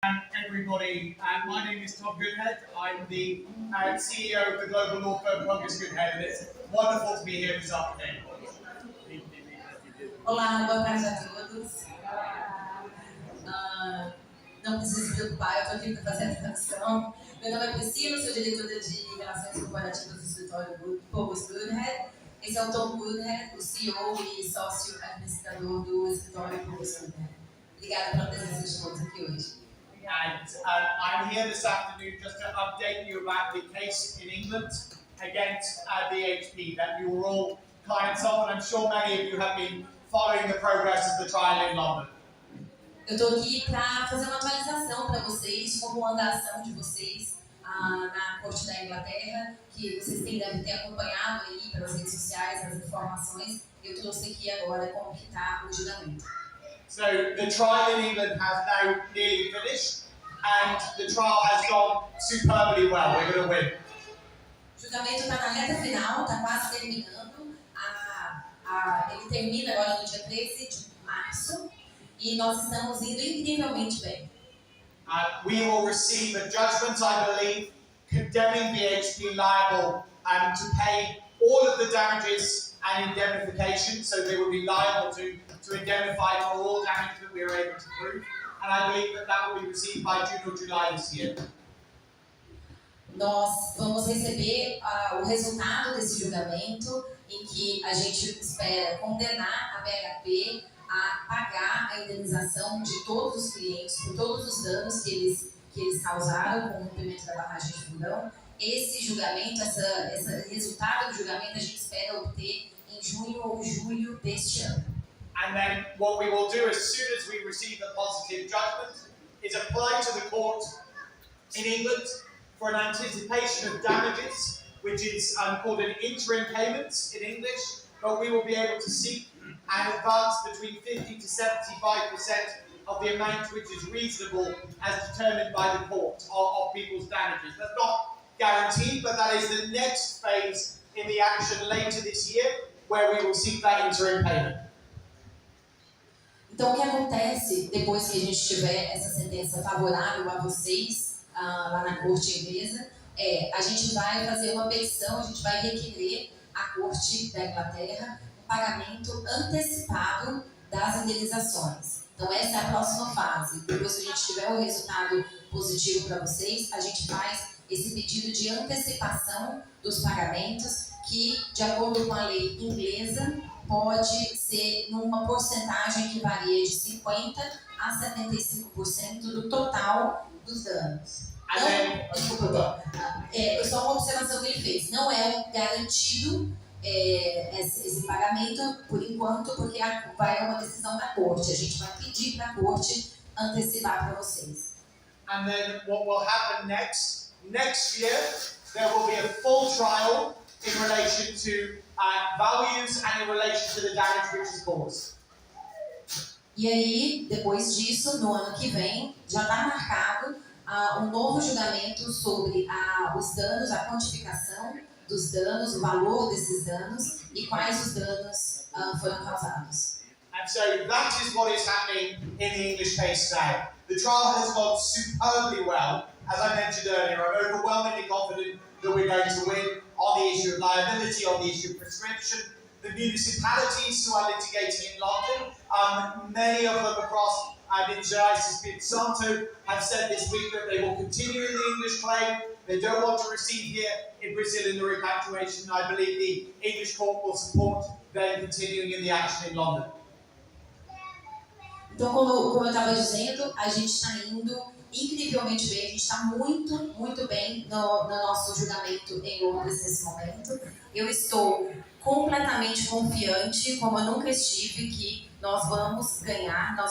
Everybody, my name is Tom Goodhead. I'm the CEO of the global law firm Progress Goodhead, and it's wonderful to be here this afternoon. Olá, boa tarde a todos. Não precisa se preocupar, eu estou aqui para fazer a tradução. Meu nome é Priscila, sou diretora de Relações Corporativas do escritório Progress Goodhead. Esse é o Tom Goodhead, o CEO e sócio administrador do escritório Progress Goodhead. Obrigada pela presença de todos aqui hoje. And I'm here this afternoon just to update you about the case in England against BHP that you were all clients of, and I'm sure many of you have been following the progress of the trial in London. Eu estou aqui para fazer uma atualização para vocês, como anda a ação de vocês na Corte da Inglaterra, que vocês devem ter acompanhado aí pelas redes sociais, as informações. Eu trouxe aqui agora como que está o julgamento. So the trial in England has now nearly finished, and the trial has gone superbly well. We're going to win. O julgamento está na reta final, está quase terminando. Ele termina agora no dia 13 de março e nós estamos indo incrivelmente bem. We will receive a judgment, I believe, condemning BHP liable to pay all of the damages and indemnification, so they will be liable to indemnify for all damage that we are able to prove. And I believe that will be received by June or July this year. Nós vamos receber o resultado desse julgamento, em que a gente espera condenar a BHP a pagar a indenização de todos os clientes por todos os danos que eles causaram com o rompimento da barragem de Fundão. Esse julgamento, esse resultado do julgamento, a gente espera obter em junho ou julho deste ano. And then what we will do as soon as we receive a positive judgment is apply to the court in England for an anticipation of damages, which is called an interim payment in English, but we will be able to seek an advance between 50 to 75% of the amount which is reasonable as determined by the court of people's damages. That's not guaranteed, but that is the next phase in the action later this year, where we will seek that interim payment. Então, o que acontece depois que a gente tiver essa sentença favorável a vocês lá na corte inglesa a gente vai fazer uma petição, a gente vai requerer à corte da Inglaterra um pagamento antecipado das indenizações. Então, essa é a próxima fase. Depois que a gente tiver um resultado positivo para vocês, a gente faz esse pedido de antecipação dos pagamentos, que, de acordo com a lei inglesa, pode ser numa porcentagem que varia de 50% a 75% do total dos danos. Só uma observação que ele fez. Não é garantido esse pagamento, por enquanto, porque vai uma decisão da corte. A gente vai pedir para a corte antecipar para vocês. And then what will happen next year, there will be a full trial in relation to values and in relation to the damage which is caused. E aí, depois disso, no ano que vem, já está marcado um novo julgamento sobre os danos, a quantificação dos danos, o valor desses danos e quais os danos foram causados. And so that is what is happening in the English case now. The trial has gone superbly well. As I mentioned earlier, I'm overwhelmingly confident that we're going to win on the issue of liability, on the issue of prescription. The municipalities who are litigating in London, many of them across Espírito Santo have said this week that they will continue in the English claim. They don't want to receive here in Brazil in the repatriation. I believe the English court will support them continuing in the action in London. Então, como eu estava dizendo, a gente está indo incrivelmente bem, a gente está muito, muito bem no nosso julgamento em Londres nesse momento. Eu estou completamente confiante, como eu nunca estive, que nós vamos ganhar o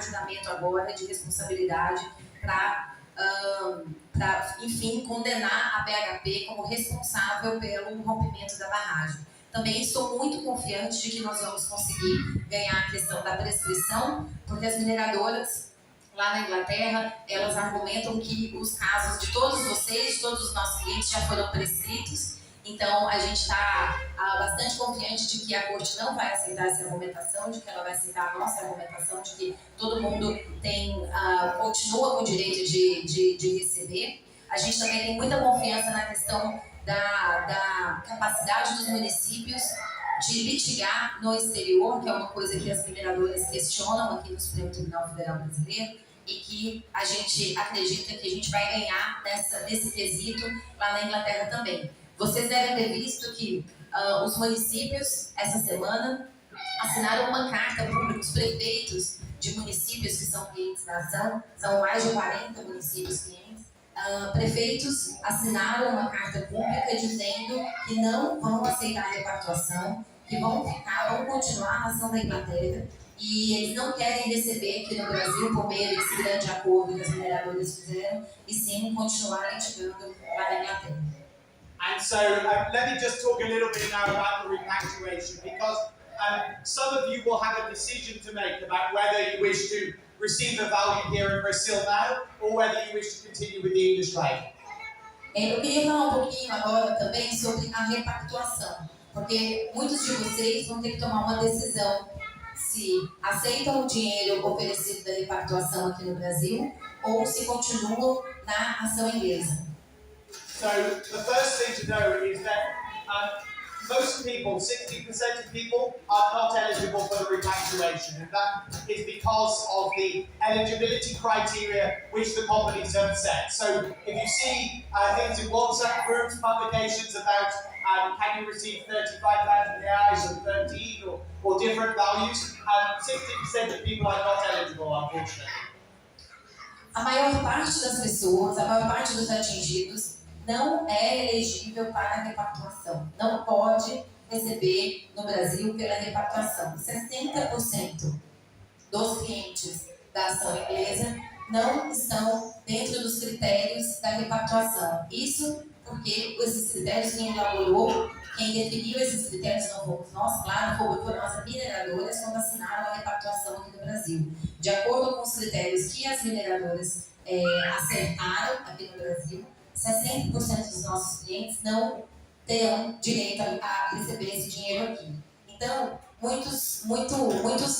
julgamento agora de responsabilidade para, enfim, condenar a BHP como responsável pelo rompimento da barragem. Também estou muito confiante de que nós vamos conseguir ganhar a questão da prescrição, porque as mineradoras lá na Inglaterra, elas argumentam que os casos de todos vocês, de todos os nossos clientes já foram prescritos Então, a gente está bastante confiante de que a Corte não vai aceitar essa argumentação, de que ela vai aceitar a nossa argumentação, de que todo mundo continua com o direito de receber. A gente também tem muita confiança na questão da capacidade dos municípios de litigar no exterior, que é uma coisa que as mineradoras questionam aqui no Supremo Tribunal Federal Brasileiro, e que a gente acredita que a gente vai ganhar nesse quesito lá na Inglaterra também. Vocês devem ter visto que os municípios, essa semana, assinaram uma carta pública, os prefeitos de municípios que são clientes da ação, são mais de 40 municípios clientes, prefeitos assinaram uma carta pública dizendo que não vão aceitar a repactuação, que vão continuar na ação da Inglaterra, e eles não querem receber aqui no Brasil por meio desse grande acordo que as mineradoras fizeram, e sim continuar litigando lá na Inglaterra. And so let me just talk a little bit now about the repatriation, because some of you will have a decision to make about whether you wish to receive a value here in Brazil now, or whether you wish to continue with the English trade. Eu queria falar um pouquinho agora também sobre a repactuação, porque muitos de vocês vão ter que tomar uma decisão se aceitam o dinheiro oferecido da repactuação aqui no Brasil ou se continuam na ação inglesa. So the first thing to know is that most people, 60% of people, are not eligible for the repatriation, and that is because of the eligibility criteria which the companies have set. So if you see things in WhatsApp groups, publications about can you receive 35,000 reais or 13 or different values, 60% of people are not eligible, unfortunately. A maior parte das pessoas, a maior parte dos atingidos, não é elegível para a repactuação. Não pode receber no Brasil pela repactuação. 60% dos clientes da ação inglesa não estão dentro dos critérios da repactuação. Isso porque esses critérios quem elaborou, quem definiu esses critérios não fomos nós, claro, foram as mineradoras quando assinaram a repactuação aqui no Brasil. De acordo com os critérios que as mineradoras acertaram aqui no Brasil, 60% dos nossos clientes não terão direito a receber esse dinheiro aqui. Então, muitos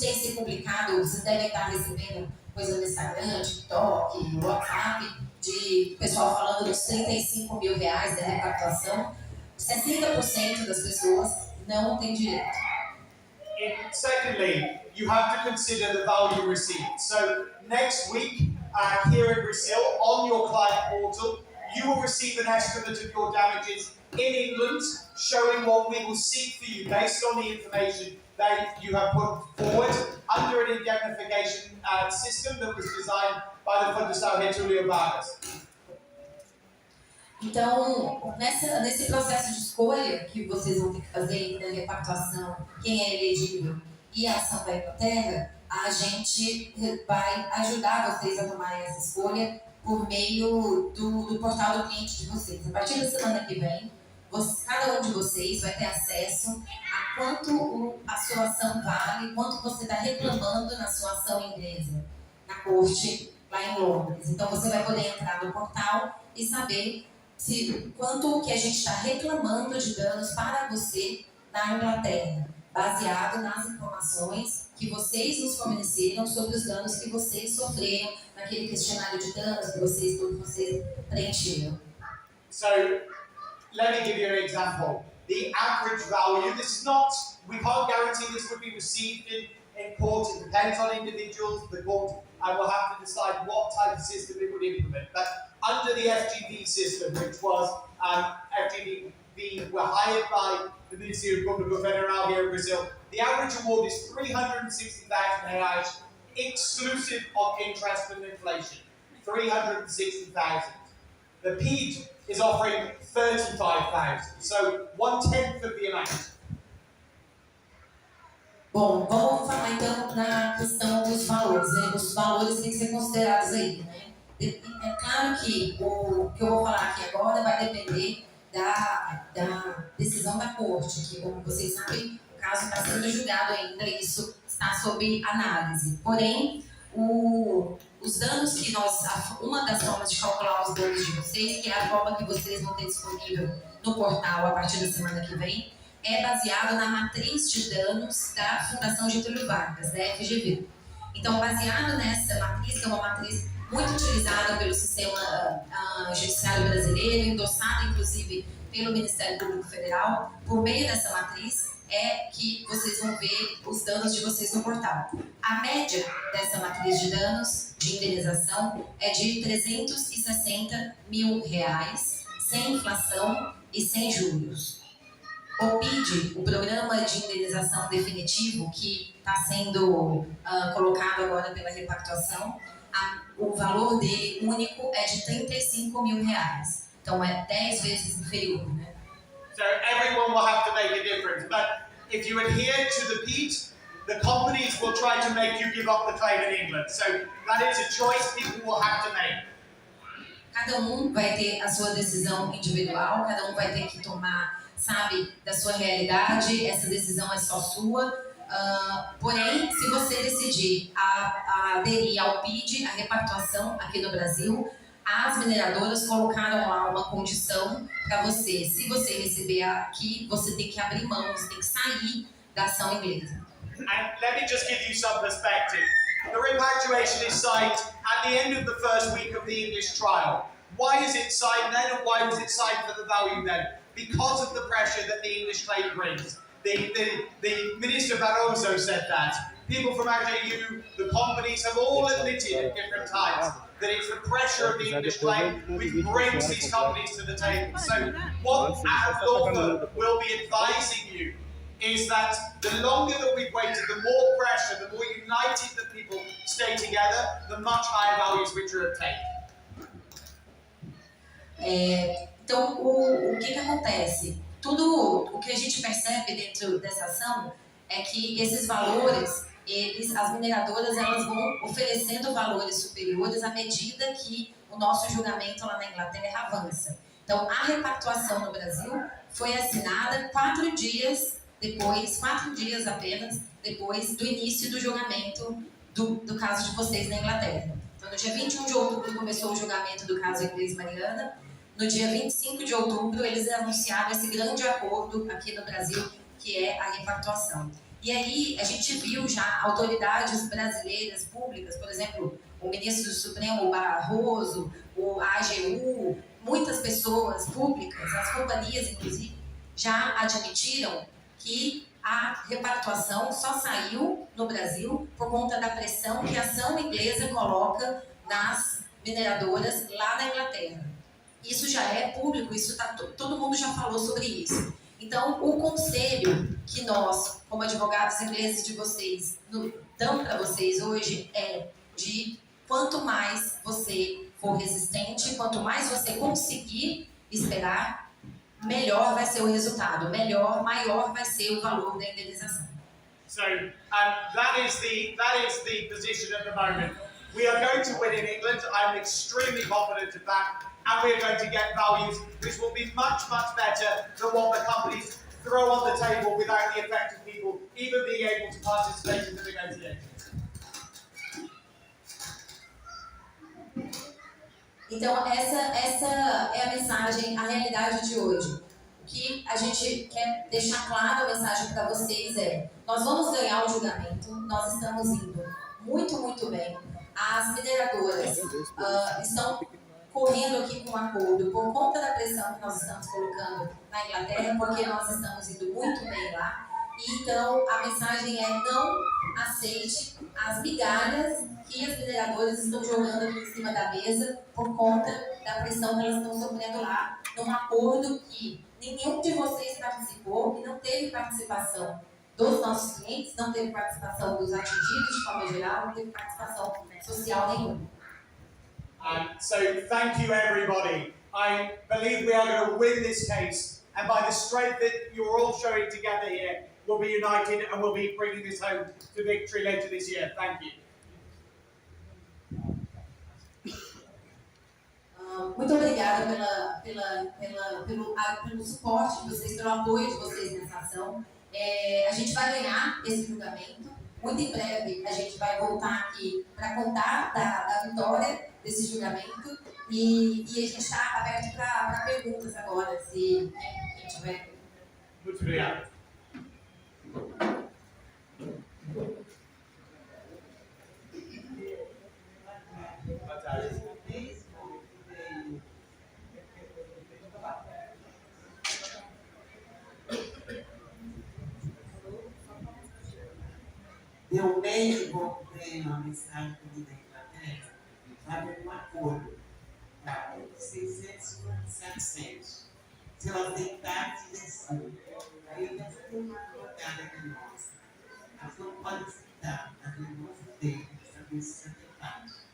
têm se publicado, vocês devem estar recebendo coisa no Instagram, TikTok, WhatsApp, de pessoal falando dos 35 mil reais da repactuação. 60% das pessoas não têm direito. Secondly, you have to consider the value received. So next week, here in Brazil, on your client portal, you will receive an estimate of your damages in England, showing what we will seek for you based on the information that you have put forward under an indemnification system that was designed by the Fundação Getúlio Vargas. Então, nesse processo de escolha que vocês vão ter que fazer entre a repactuação, quem é elegível e a ação da Inglaterra, a gente vai ajudar vocês a tomar essa escolha por meio do portal do cliente de vocês. A partir da semana que vem, cada um de vocês vai ter acesso a quanto a sua ação vale, quanto você está reclamando na sua ação inglesa, na corte lá em Londres. Então você vai poder entrar no portal e saber quanto que a gente está reclamando de danos para você na Inglaterra, baseado nas informações que vocês nos forneceram sobre os danos que vocês sofreram naquele questionário de danos que vocês preencheram. So, let me give you an example. The average value, this is not, we can't guarantee this would be received in court. It depends on individuals. The court will have to decide what type of system it would implement. But under the FGV system, which was FGV were hired by the Ministério Público Federal here in Brazil, the average award is 360,000 reais, exclusive of interest and inflation. 360,000. The PED is offering 35,000, so 1/10 of the amount. Bom, vamos falar então na questão dos valores, né? Os valores têm que ser considerados aí, né? É claro que o que eu vou falar aqui agora vai depender da decisão da corte, que, como vocês sabem, o caso está sendo julgado ainda, isso está sob análise. Porém, os danos que uma das formas de calcular os danos de vocês, que é a forma que vocês vão ter disponível no portal a partir da semana que vem, é baseado na matriz de danos da Fundação Getúlio Vargas, da FGV. Então, baseado nessa matriz, que é uma matriz muito utilizada pelo sistema judiciário brasileiro, endossada inclusive pelo Ministério Público Federal, por meio dessa matriz é que vocês vão ver os danos de vocês no portal. A média dessa matriz de danos, de indenização, é de R$360 mil, sem inflação e sem juros. O PID, o Programa de Indenização Definitivo, que está sendo colocado agora pela repactuação, o valor dele único é de R$35 mil. Então é 10 vezes inferior, né? So everyone will have to make a difference. But if you adhere to the PID, the companies will try to make you give up the claim in England. So that is a choice people will have to make. Cada um vai ter a sua decisão individual, cada um vai ter que tomar, sabe, da sua realidade, essa decisão é só sua. Porém, se você decidir aderir ao PID, a repactuação aqui no Brasil, as mineradoras colocaram lá uma condição para você. Se você receber aqui, você tem que abrir mão, você tem que sair da ação inglesa. And let me just give you some perspective. The repatriation is signed at the end of the first week of the English trial. Why is it signed then, and why was it signed for the value then? Because of the pressure that the English claim brings. The Minister Barroso said that. People from AJU, the companies have all admitted at different times that it's the pressure of the English claim which brings these companies to the table. So what our law firm will be advising you is that the longer that we've waited, the more pressure, the more united that people stay together, the much higher values which are obtained. Então, o que acontece? Tudo o que a gente percebe dentro dessa ação é que esses valores, as mineradoras, elas vão oferecendo valores superiores à medida que o nosso julgamento lá na Inglaterra avança. Então, a repactuação no Brasil foi assinada 4 dias apenas depois do início do julgamento do caso de vocês na Inglaterra. Então, no dia 21 de outubro começou o julgamento do caso Inglês Mariana. No dia 25 de outubro, eles anunciaram esse grande acordo aqui no Brasil, que é a repactuação. E aí, a gente viu já autoridades brasileiras públicas, por exemplo, o ministro do Supremo, o Barroso, a AGU, muitas pessoas públicas, as companhias, inclusive, já admitiram que a repactuação só saiu no Brasil por conta da pressão que a ação inglesa coloca nas mineradoras lá na Inglaterra. Isso já é público, todo mundo já falou sobre isso. Então, o conselho que nós, como advogados ingleses de vocês, dão para vocês hoje é de quanto mais você for resistente, quanto mais você conseguir esperar, melhor vai ser o resultado, maior vai ser o valor da indenização. So that is the position at the moment. We are going to win in England. I'm extremely confident of that. And we are going to get values which will be much, much better than what the companies throw on the table without the effect of people even being able to participate in the negotiations. Então, essa é a mensagem, a realidade de hoje. O que a gente quer deixar claro, a mensagem para vocês é: nós vamos ganhar o julgamento, nós estamos indo muito, muito bem. As mineradoras estão correndo aqui com um acordo por conta da pressão que nós estamos colocando na Inglaterra, porque nós estamos indo muito bem lá. Então, a mensagem é: não aceite as migalhas que as mineradoras estão jogando aqui em cima da mesa por conta da pressão que elas estão sofrendo lá, num acordo que nenhum de vocês participou e não teve participação dos nossos clientes, não teve participação dos atingidos de forma geral, não teve participação social nenhuma. So thank you everybody. I believe we are going to win this case, and by the strength that you're all showing together here, we'll be united and we'll be bringing this home to victory later this year. Thank you. Muito obrigada pelo suporte de vocês, pelo apoio de vocês nessa ação. A gente vai ganhar esse julgamento. muito em breve a gente vai voltar aqui para contar da vitória desse julgamento e a gente está aberto para perguntas agora, se quem tiver. Muito obrigado. Deu um mês de bom treino a mensagem da Inglaterra, vai haver um acordo para 600 e 700. Se ela aceitar, se decide. Aí eu deve ter uma colocada aqui nossa. A pessoa pode aceitar, a denúncia dele, para saber se aceitado.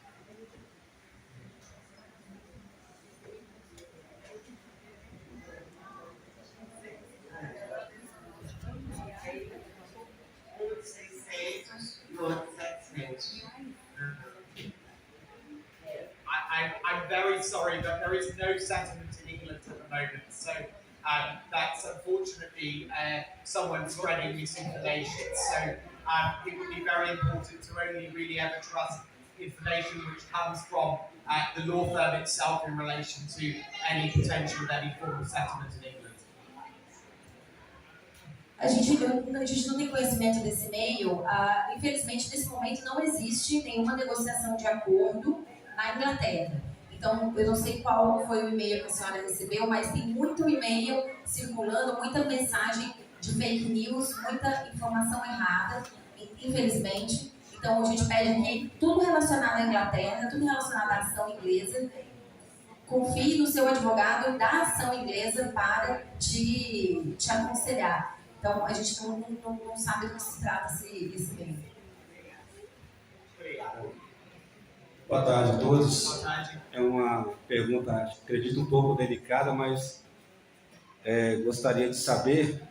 I'm very sorry, but there is no settlement in England at the moment. So that's unfortunately someone spreading misinformation. So it would be very important to only really ever trust information which comes from the law firm itself in relation to any potential of any form of settlement in England. A gente não tem conhecimento desse e-mail. Infelizmente, nesse momento, não existe nenhuma negociação de acordo na Inglaterra. Então, eu não sei qual foi o e-mail que a senhora recebeu, mas tem muito e-mail circulando, muita mensagem de fake news, muita informação errada, infelizmente. Então, a gente pede aqui tudo relacionado à Inglaterra, tudo relacionado à ação inglesa. Confie no seu advogado da ação inglesa para te aconselhar. Então, a gente não sabe do que se trata esse e-mail. Boa tarde a todos. Boa tarde. É uma pergunta, acredito, um pouco delicada, mas gostaria de saber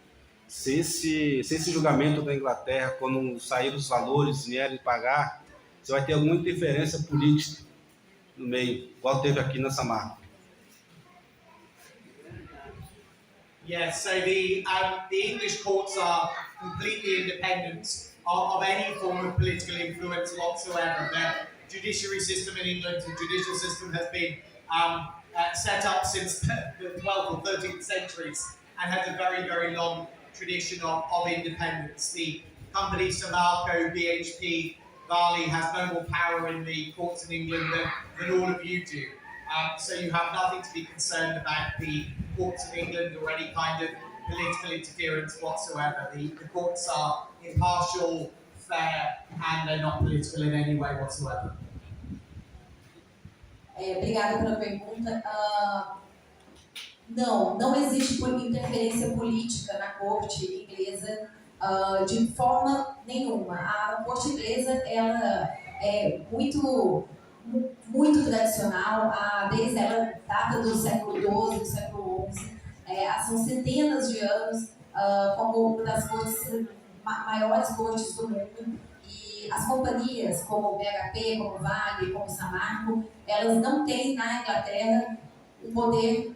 se esse julgamento da Inglaterra, quando sair os valores, vierem pagar, se vai ter alguma interferência política no meio, igual teve aqui nessa marca. Yeah, so the English courts are completely independent of any form of political influence whatsoever. The judiciary system in England, the judicial system has been set up since the 12th or 13th centuries and has a very, very long tradition of independence. The company Samarco, BHP, Varley has no more power in the courts in England than all of you do. So you have nothing to be concerned about the courts in England or any kind of political interference whatsoever. The courts are impartial, fair, and they're not political in any way whatsoever. Obrigada pela pergunta. Não existe interferência política na corte inglesa de forma nenhuma. A corte inglesa ela é muito tradicional, ela data do século XII, do século XI, são centenas de anos, como uma das maiores cortes do mundo, e as companhias como o BHP, como o Vale, como o Samarco, elas não têm na Inglaterra um poder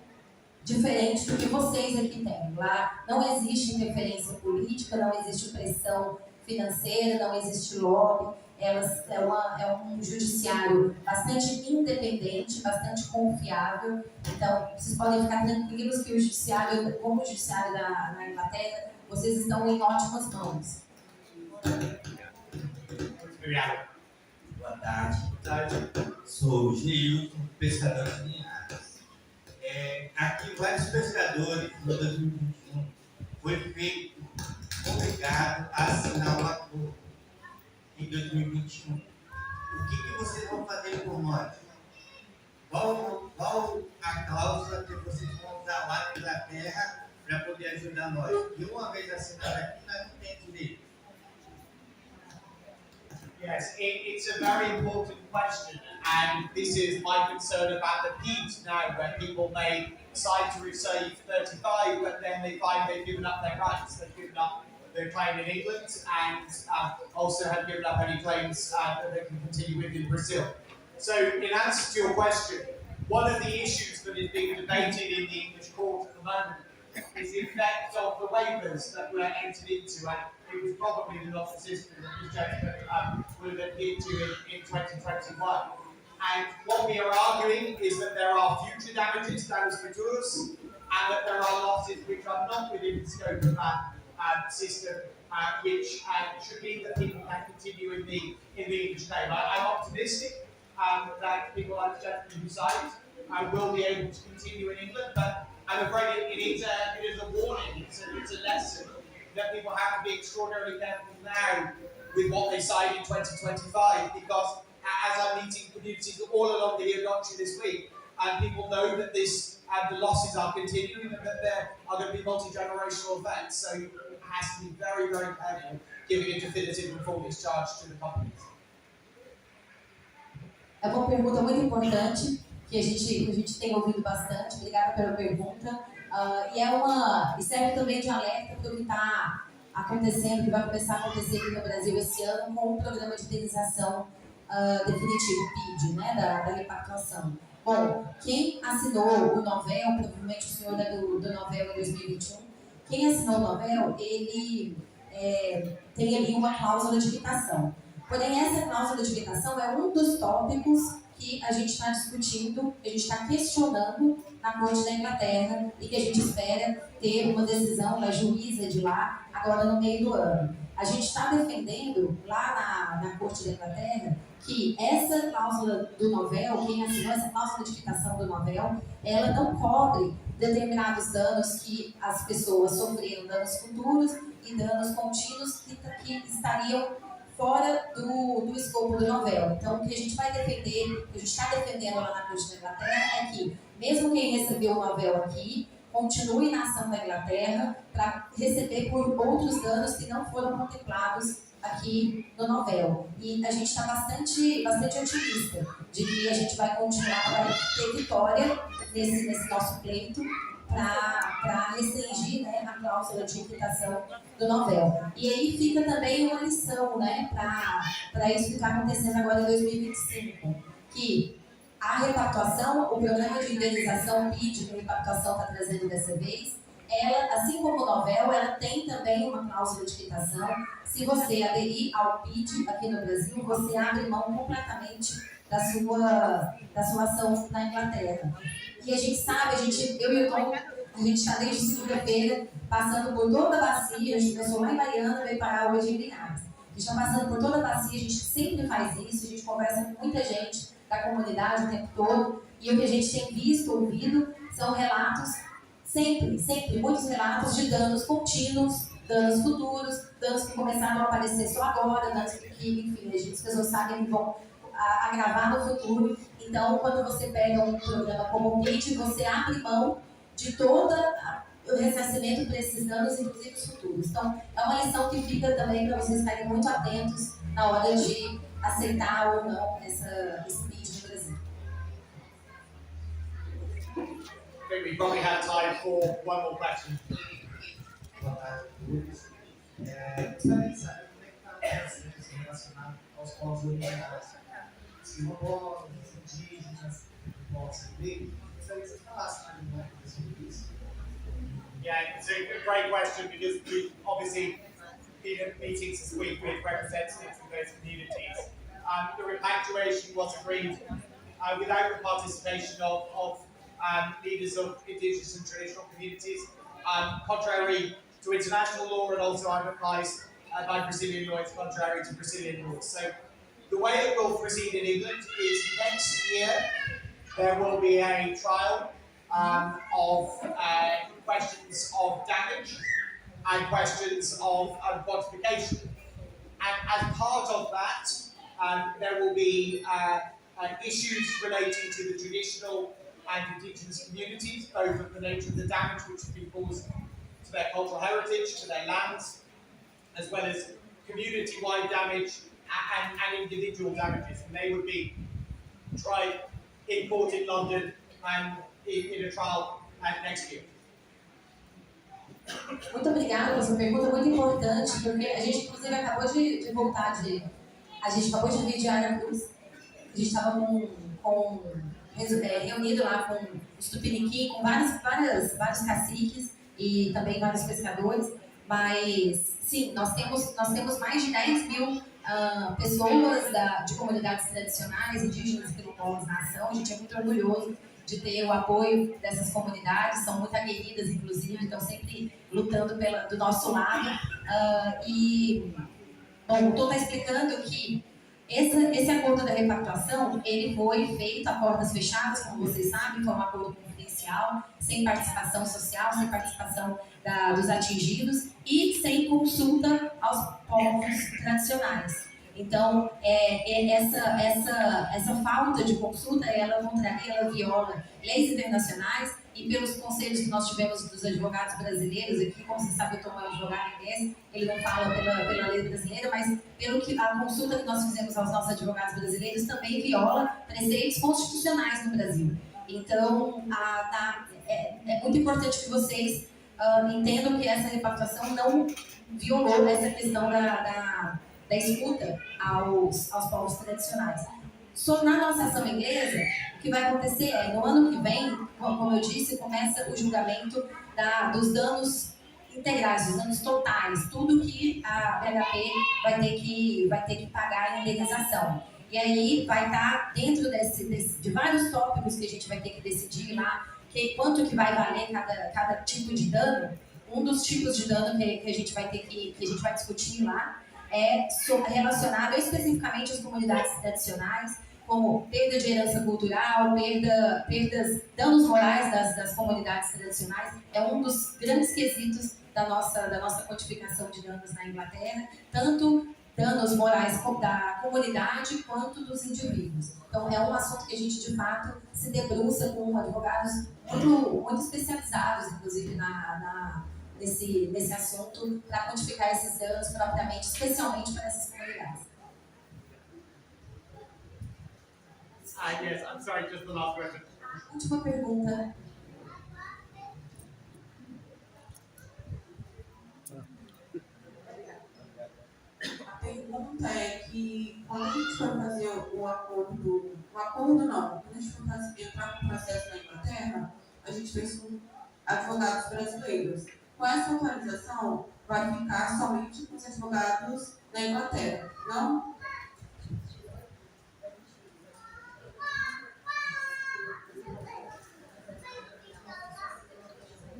diferente do que vocês aqui têm. Lá não existe interferência política, não existe pressão financeira, não existe lobby. É um judiciário bastante independente, bastante confiável. Então, vocês podem ficar tranquilos que o judiciário, como o judiciário na Inglaterra, vocês estão em ótimas mãos. Obrigado. Boa tarde. Sou Geilton, pescador de Linhares. Aqui, vários pescadores, no 2021, foi feito obrigado a assinar um acordo em 2021. O que vocês vão fazer por nós? Qual a cláusula que vocês vão usar lá na Inglaterra para poder ajudar nós? E uma vez assinado aqui, nós não temos direito. Yes, it's a very important question, and this is my concern about the PEET now, where people may decide to receive 35, but then they find they've given up their rights. They've given up their claim in England, and also have given up any claims that they can continue with in Brazil. So, in answer to your question, one of the issues that is being debated in the English court at the moment is the effect of the waivers that were entered into. And it was probably not the system that this gentleman would have adhered to in 2021. And what we are arguing is that there are future damages, danos futuros, and that there are losses which are not within the scope of that system, which should mean that people can continue in the English claim. I'm optimistic that people like the gentleman who cited will be able to continue in England, but I'm afraid it is a warning, it's a lesson that people have to be extraordinarily careful now with what they cite in 2025, because as I'm meeting communities all along the Eogotchi this week, people know that the losses are continuing and that there are going to be multi-generational effects. So it has to be very, very careful giving a definitive and full discharge to the companies. É uma pergunta muito importante que a gente tem ouvido bastante. Obrigada pela pergunta. E serve também de alerta para o que está acontecendo, que vai começar a acontecer aqui no Brasil esse ano com o programa de indenização definitivo, PID, né, da repactuação. Bom, quem assinou o Novel, provavelmente o senhor é do Novel em 2021, quem assinou o Novel, ele tem ali uma cláusula de quitação. Porém, essa cláusula de quitação é um dos tópicos que a gente está discutindo, que a gente está questionando na Corte da Inglaterra e que a gente espera ter uma decisão da juíza de lá agora no meio do ano. A gente está defendendo lá na Corte da Inglaterra que essa cláusula do Novel, quem assinou essa cláusula de quitação do Novel, ela não cobre determinados danos que as pessoas sofreram, danos futuros e danos contínuos que estariam fora do escopo do Novel. Então, o que a gente vai defender, o que a gente está defendendo lá na Corte da Inglaterra é que, mesmo quem recebeu o Novel aqui, continue na ação da Inglaterra para receber por outros danos que não foram contemplados aqui no Novel. E a gente está bastante otimista de que a gente vai continuar, vai ter vitória nesse nosso pleito para restringir, né, a cláusula de quitação do Novel. E aí fica também uma lição, né, para isso que está acontecendo agora em 2025, que a repactuação, o programa de indenização PID que a repactuação está trazendo dessa vez, ela, assim como o Novel, ela tem também uma cláusula de quitação. Se você aderir ao PID aqui no Brasil, você abre mão completamente da sua ação na Inglaterra. E a gente sabe, eu e o Tom, a gente está desde segunda-feira passando por toda a bacia, a gente começou lá em Mariana, veio parar hoje em Linhares. A gente está passando por toda a bacia, a gente sempre faz isso, a gente conversa com muita gente da comunidade o tempo todo, e o que a gente tem visto, ouvido, são relatos, sempre, muitos relatos de danos contínuos, danos futuros, danos que começaram a aparecer só agora, danos que, enfim, as pessoas sabem que vão agravar no futuro. Então, quando você pega um programa como o PID, você abre mão de todo o ressarcimento para esses danos, inclusive os futuros. Então, é uma lição que fica também para vocês estarem muito atentos na hora de aceitar ou não esse PID no Brasil. I think we probably have time for one more question. Boa tarde a todos. Gostaria de saber como é que está o processo relacionado aos povos originários, os quilombolas, os indígenas, os povos negros. Gostaria que você falasse mais um pouco sobre isso. Yeah, it's a great question because we've obviously been at meetings this week with representatives of those communities. The repatriation was agreed without the participation of leaders of indigenous and traditional communities, contrary to international law and also advised by Brazilian law, it's contrary to Brazilian law. So the way it will proceed in England is next year there will be a trial of questions of damage and questions of quantification. And as part of that, there will be issues relating to the traditional and indigenous communities, both of the nature of the damage which has been caused to their cultural heritage, to their lands, as well as community-wide damage and individual damages. And they would be tried in court in London and in a trial next year. Muito obrigada por essa pergunta, muito importante, porque a gente, inclusive, acabou de voltar a gente acabou de vir de Aracruz, a gente estava reunido lá com os Tupiniquim, com vários caciques e também vários pescadores, Mas, sim, nós temos mais de 10 mil pessoas de comunidades tradicionais, indígenas e quilombolas na ação. A gente é muito orgulhoso de ter o apoio dessas comunidades, são muito aguerridas, inclusive, estão sempre lutando do nosso lado. Bom, o Tom está explicando que esse acordo da repactuação, ele foi feito a portas fechadas, como vocês sabem, foi um acordo confidencial, sem participação social, sem participação dos atingidos e sem consulta aos povos tradicionais. Então, essa falta de consulta, ela contraria, ela viola leis internacionais e pelos conselhos que nós tivemos dos advogados brasileiros aqui, como você sabe, eu estou um advogado inglês, ele não fala pela lei brasileira, mas pelo que a consulta que nós fizemos aos nossos advogados brasileiros também viola preceitos constitucionais no Brasil. Então, é muito importante que vocês entendam que essa repactuação não violou essa questão da escuta aos povos tradicionais. Na nossa ação inglesa, o que vai acontecer é, no ano que vem, como eu disse, começa o julgamento dos danos integrais, dos danos totais, tudo que a BHP vai ter que pagar em indenização. E aí vai estar dentro de vários tópicos que a gente vai ter que decidir lá, quanto que vai valer cada tipo de dano. Um dos tipos de dano que a gente vai discutir lá é relacionado especificamente às comunidades tradicionais, como perda de herança cultural, danos morais das comunidades tradicionais. É um dos grandes quesitos da nossa codificação de danos na Inglaterra, tanto danos morais da comunidade quanto dos indivíduos. Então, é um assunto que a gente, de fato, se debruça com advogados muito especializados, inclusive, nesse assunto, para quantificar esses danos propriamente, especialmente para essas comunidades. Yes, I'm sorry, just the last question. Última pergunta. A pergunta é que quando a gente for fazer quando a gente for entrar com o processo na Inglaterra, a gente fez com advogados brasileiros. Com essa autorização, vai ficar somente com os advogados da Inglaterra, não?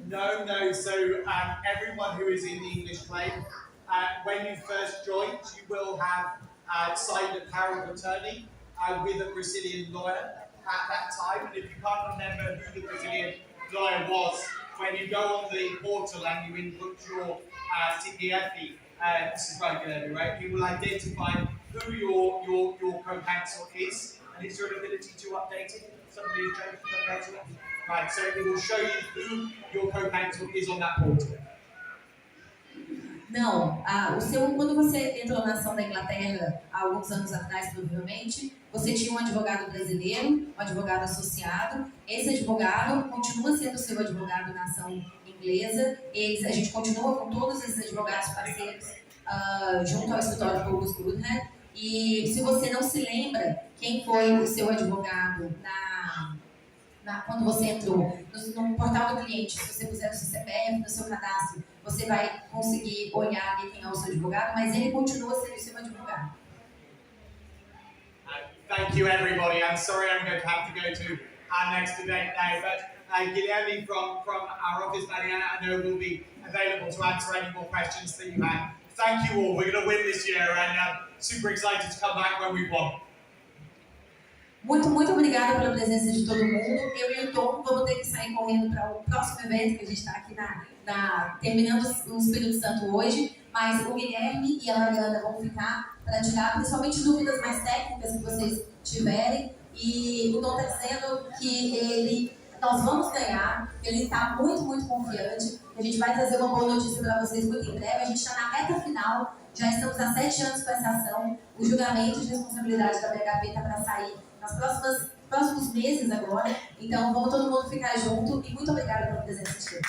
No. So everyone who is in the English claim, when you first joined, you will have signed a power of attorney with a Brazilian lawyer at that time. And if you can't remember who the Brazilian lawyer was, when you go on the portal and you input your CPF, this is right, you will identify who your co-counsel is, and is there an ability to update it? Somebody is trying to update it? Right, so it will show you who your co-counsel is on that portal. Não, quando você entrou na ação da Inglaterra há alguns anos atrás, provavelmente, você tinha um advogado brasileiro, um advogado associado. Esse advogado continua sendo seu advogado na ação inglesa. A gente continua com todos esses advogados parceiros junto ao escritório Purgus Goodhead. E se você não se lembra quem foi o seu advogado quando você entrou no portal do cliente, se você puser o seu CPF, no seu cadastro, você vai conseguir olhar ali quem é o seu advogado, mas ele continua sendo o seu advogado. Thank you, everybody. I'm sorry I'm going to have to go to our next event now, but Guilherme from our office, Mariana, I know will be available to answer any more questions that you have. Thank you all. We're going to win this year, and I'm super excited to come back when we won. Muito obrigada pela presença de todo mundo. Eu e o Tom vamos ter que sair correndo para o próximo evento, que a gente está aqui terminando o Espírito Santo hoje, mas o Guilherme e a Mariana vão ficar para tirar principalmente dúvidas mais técnicas que vocês tiverem. E o Tom está dizendo que nós vamos ganhar, ele está muito confiante. A gente vai trazer uma boa notícia para vocês muito em breve. A gente está na reta final, já estamos há 7 anos com essa ação. O julgamento de responsabilidade da BHP está para sair nos próximos meses agora. Então, vamos todo mundo ficar junto e muito obrigada pela presença de todos.